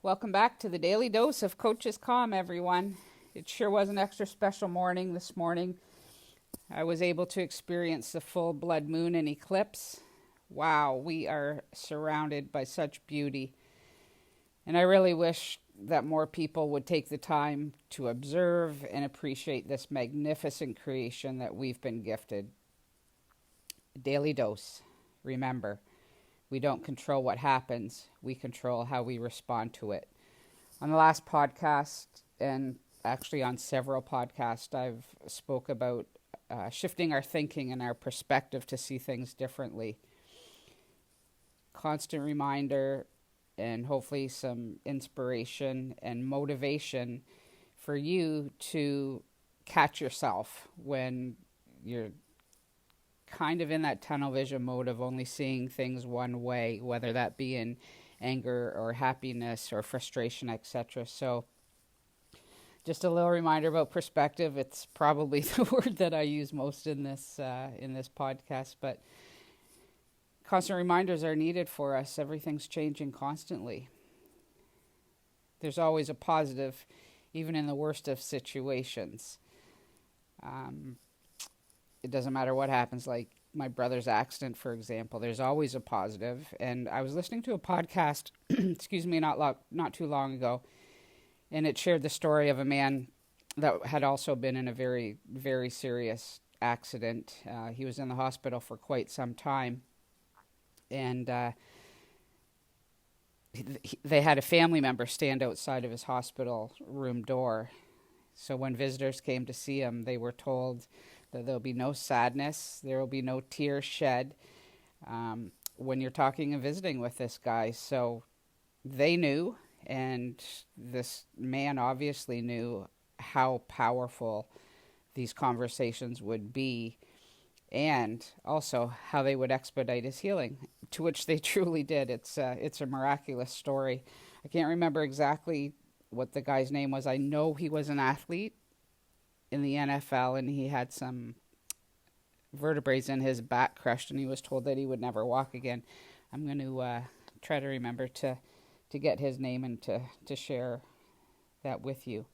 Welcome back to the Daily Dose of Coach's Calm, everyone. It sure was an extra special morning this morning. I was able to experience the full blood moon and eclipse. Wow, we are surrounded by such beauty. And I really wish that more people would take the time to observe and appreciate this magnificent creation that we've been gifted. Daily Dose. Remember, we don't control what happens. We control how we respond to it. On the last podcast, and actually on several podcasts, I've spoke about shifting our thinking and our perspective to see things differently. Constant reminder and hopefully some inspiration and motivation for you to catch yourself when you're kind of in that tunnel vision mode of only seeing things one way, whether that be in anger or happiness or frustration, etc. So just a little reminder about perspective. It's probably the word that I use most in this podcast, but constant reminders are needed for us. Everything's changing constantly. There's always a positive, even in the worst of situations. It doesn't matter what happens, like my brother's accident, for example. There's always a positive. And I was listening to a podcast, not too long ago, and it shared the story of a man that had also been in a very, very serious accident. He was in the hospital for quite some time, and they had a family member stand outside of his hospital room door. So when visitors came to see him, they were told that there'll be no sadness, there will be no tears shed when you're talking and visiting with this guy. So they knew, and this man obviously knew how powerful these conversations would be, and also how they would expedite his healing, to which they truly did. It's a miraculous story. I can't remember exactly what the guy's name was. I know he was an athlete in the NFL, and he had some vertebrae in his back crushed, and he was told that he would never walk again. I'm going to try to remember to get his name and to share that with you.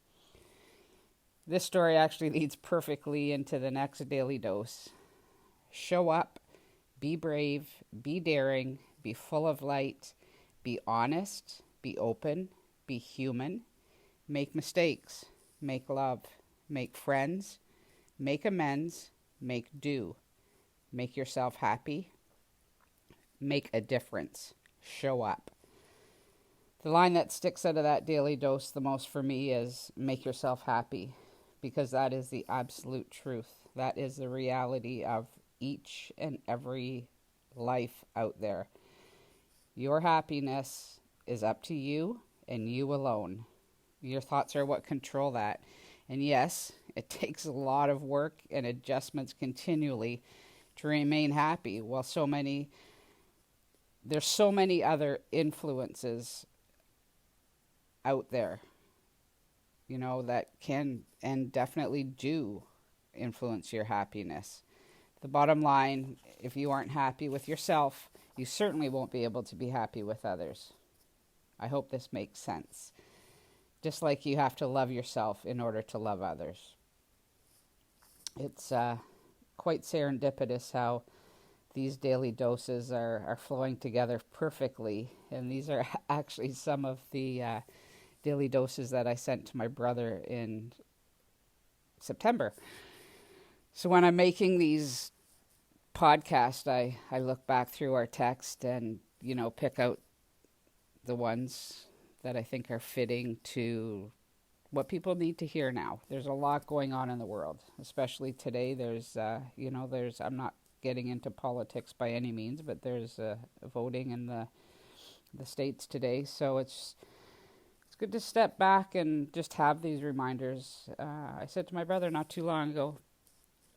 This story actually leads perfectly into the next daily dose. Show up, be brave, be daring, be full of light, be honest, be open, be human, make mistakes, make love, make friends, make amends, make do, make yourself happy, make a difference, show up. The line that sticks out of that daily dose the most for me is make yourself happy, because that is the absolute truth. That is the reality of each and every life out there. Your happiness is up to you and you alone. Your thoughts are what control that. And yes, it takes a lot of work and adjustments continually to remain happy, while there's so many other influences out there, that can and definitely do influence your happiness. The bottom line, if you aren't happy with yourself, you certainly won't be able to be happy with others. I hope this makes sense. Just like you have to love yourself in order to love others. It's quite serendipitous how these daily doses are flowing together perfectly. And these are actually some of the daily doses that I sent to my brother in September. So when I'm making these podcasts, I look back through our text and, pick out the ones that I think are fitting to what people need to hear now. There's a lot going on in the world, especially today. There's I'm not getting into politics by any means, but there's voting in the states today. So it's good to step back and just have these reminders. I said to my brother not too long ago,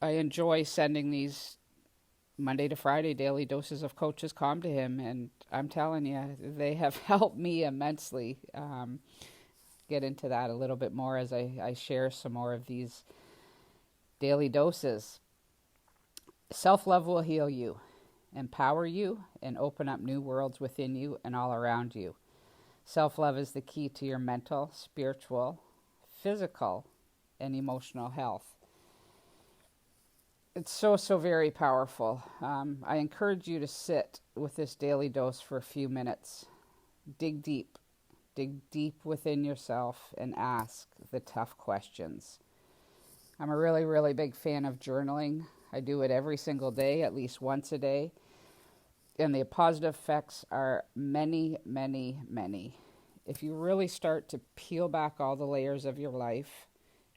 I enjoy sending these Monday to Friday daily doses of Coach's Calm to him, and I'm telling you, they have helped me immensely. Get into that a little bit more as I share some more of these daily doses. Self-love will heal you, empower you, and open up new worlds within you and all around you. Self-love is the key to your mental, spiritual, physical, and emotional health. It's so very powerful. I encourage you to sit with this daily dose for a few minutes. Dig deep. Dig deep within yourself and ask the tough questions. I'm a really big fan of journaling. I do it every single day, at least once a day. And the positive effects are many. If you really start to peel back all the layers of your life,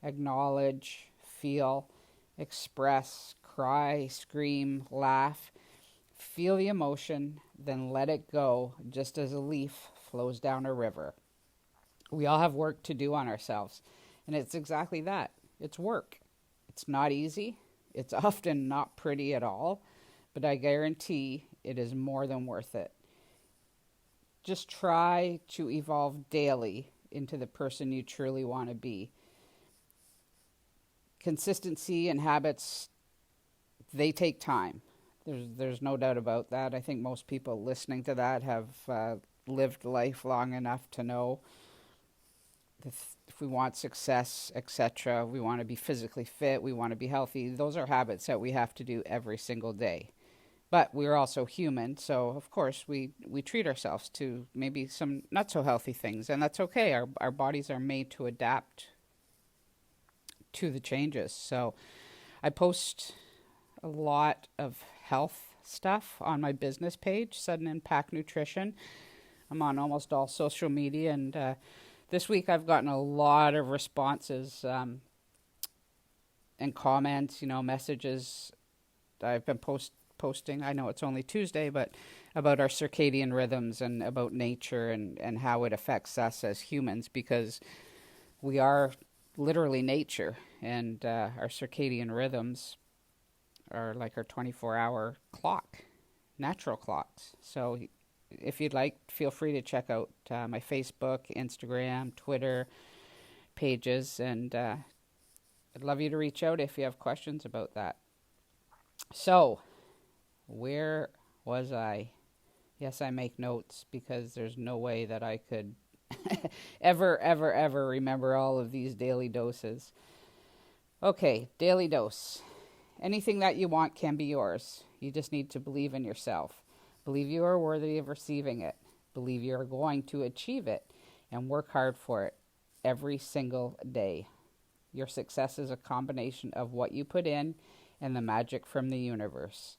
acknowledge, feel, express, cry, scream, laugh, feel the emotion, then let it go, just as a leaf flows down a river. We all have work to do on ourselves, and it's exactly that. It's work. It's not easy. It's often not pretty at all, but I guarantee it is more than worth it. Just try to evolve daily into the person you truly want to be. Consistency and habits, they take time. There's no doubt about that. I think most people listening to that have lived life long enough to know that if we want success, etc., we want to be physically fit, we want to be healthy, those are habits that we have to do every single day. But we're also human, so of course we treat ourselves to maybe some not so healthy things, and that's okay. Our bodies are made to adapt to the changes. So I post a lot of health stuff on my business page, Sudden Impact Nutrition. I'm on almost all social media, and this week I've gotten a lot of responses and comments, messages that I've been posting. I know it's only Tuesday, but about our circadian rhythms and about nature and how it affects us as humans, because we are literally nature, and our circadian rhythms are like our 24-hour clock, natural clocks. So if you'd like, feel free to check out my Facebook, Instagram, Twitter pages, and I'd love you to reach out if you have questions about that. So, where was I? Yes, I make notes because there's no way that I could ever remember all of these daily doses. Okay, daily dose. Anything that you want can be yours. You just need to believe in yourself. Believe you are worthy of receiving it. Believe you are going to achieve it, and work hard for it every single day. Your success is a combination of what you put in and the magic from the universe.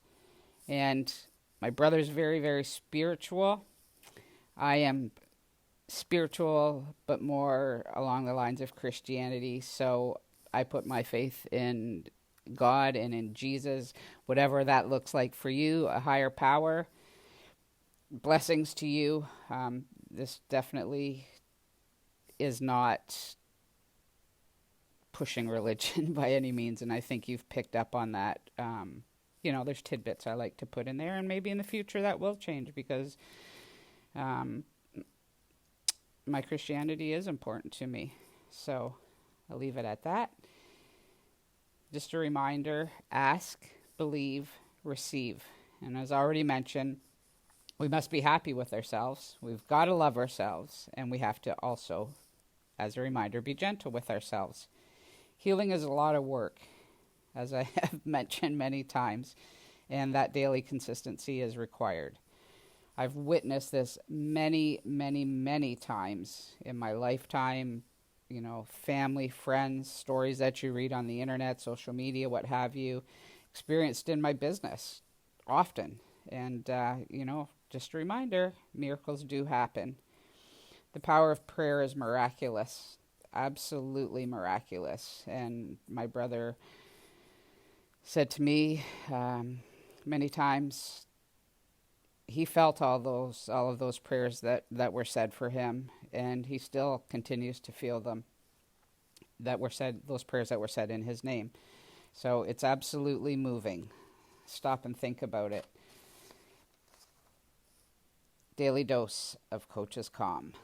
And my brother's very spiritual. I am spiritual, but more along the lines of Christianity. So I put my faith in God and in Jesus, whatever that looks like for you, a higher power. Blessings to you. This definitely is not pushing religion by any means, and I think you've picked up on that. There's tidbits I like to put in there, and maybe in the future that will change, because my Christianity is important to me. So I'll leave it at that. Just a reminder, ask, believe, receive. And as already mentioned, we must be happy with ourselves. We've got to love ourselves, and we have to also, as a reminder, be gentle with ourselves. Healing is a lot of work, as I have mentioned many times, and that daily consistency is required. I've witnessed this many times in my lifetime, family, friends, stories that you read on the internet, social media, what have you, experienced in my business often. And, just a reminder, miracles do happen. The power of prayer is miraculous, absolutely miraculous. And my brother said to me many times, he felt all of those prayers that were said for him, and he still continues to feel them, that were said, those prayers that were said in his name. So it's absolutely moving. Stop and think about it. Daily dose of Coach's Calm.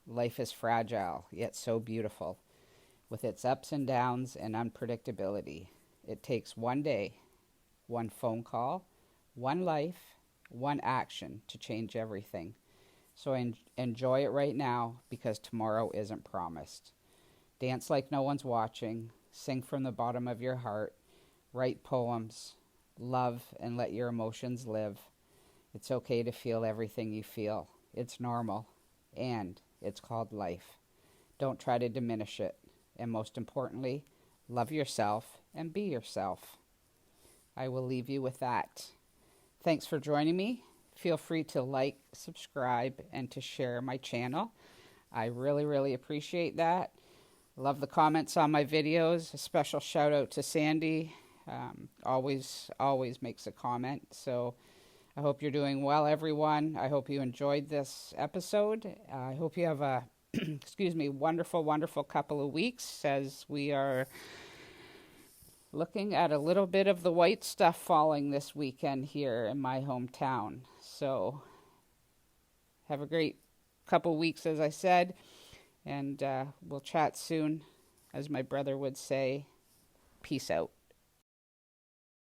Life is fragile, yet so beautiful, with its ups and downs and unpredictability. It takes one day, one phone call, one life, one action to change everything. So enjoy it right now, because tomorrow isn't promised. Dance like no one's watching. Sing from the bottom of your heart. Write poems. Love and let your emotions live. It's okay to feel everything you feel. It's normal. And it's called life. Don't try to diminish it. And most importantly, love yourself and be yourself. I will leave you with that. Thanks for joining me. Feel free to like, subscribe, and to share my channel. I really, really appreciate that. Love the comments on my videos. A special shout out to Sandy. Always makes a comment. So I hope you're doing well, everyone. I hope you enjoyed this episode. I hope you have a wonderful, wonderful couple of weeks, as we are looking at a little bit of the white stuff falling this weekend here in my hometown. So have a great couple weeks, as I said, and we'll chat soon. As my brother would say, peace out.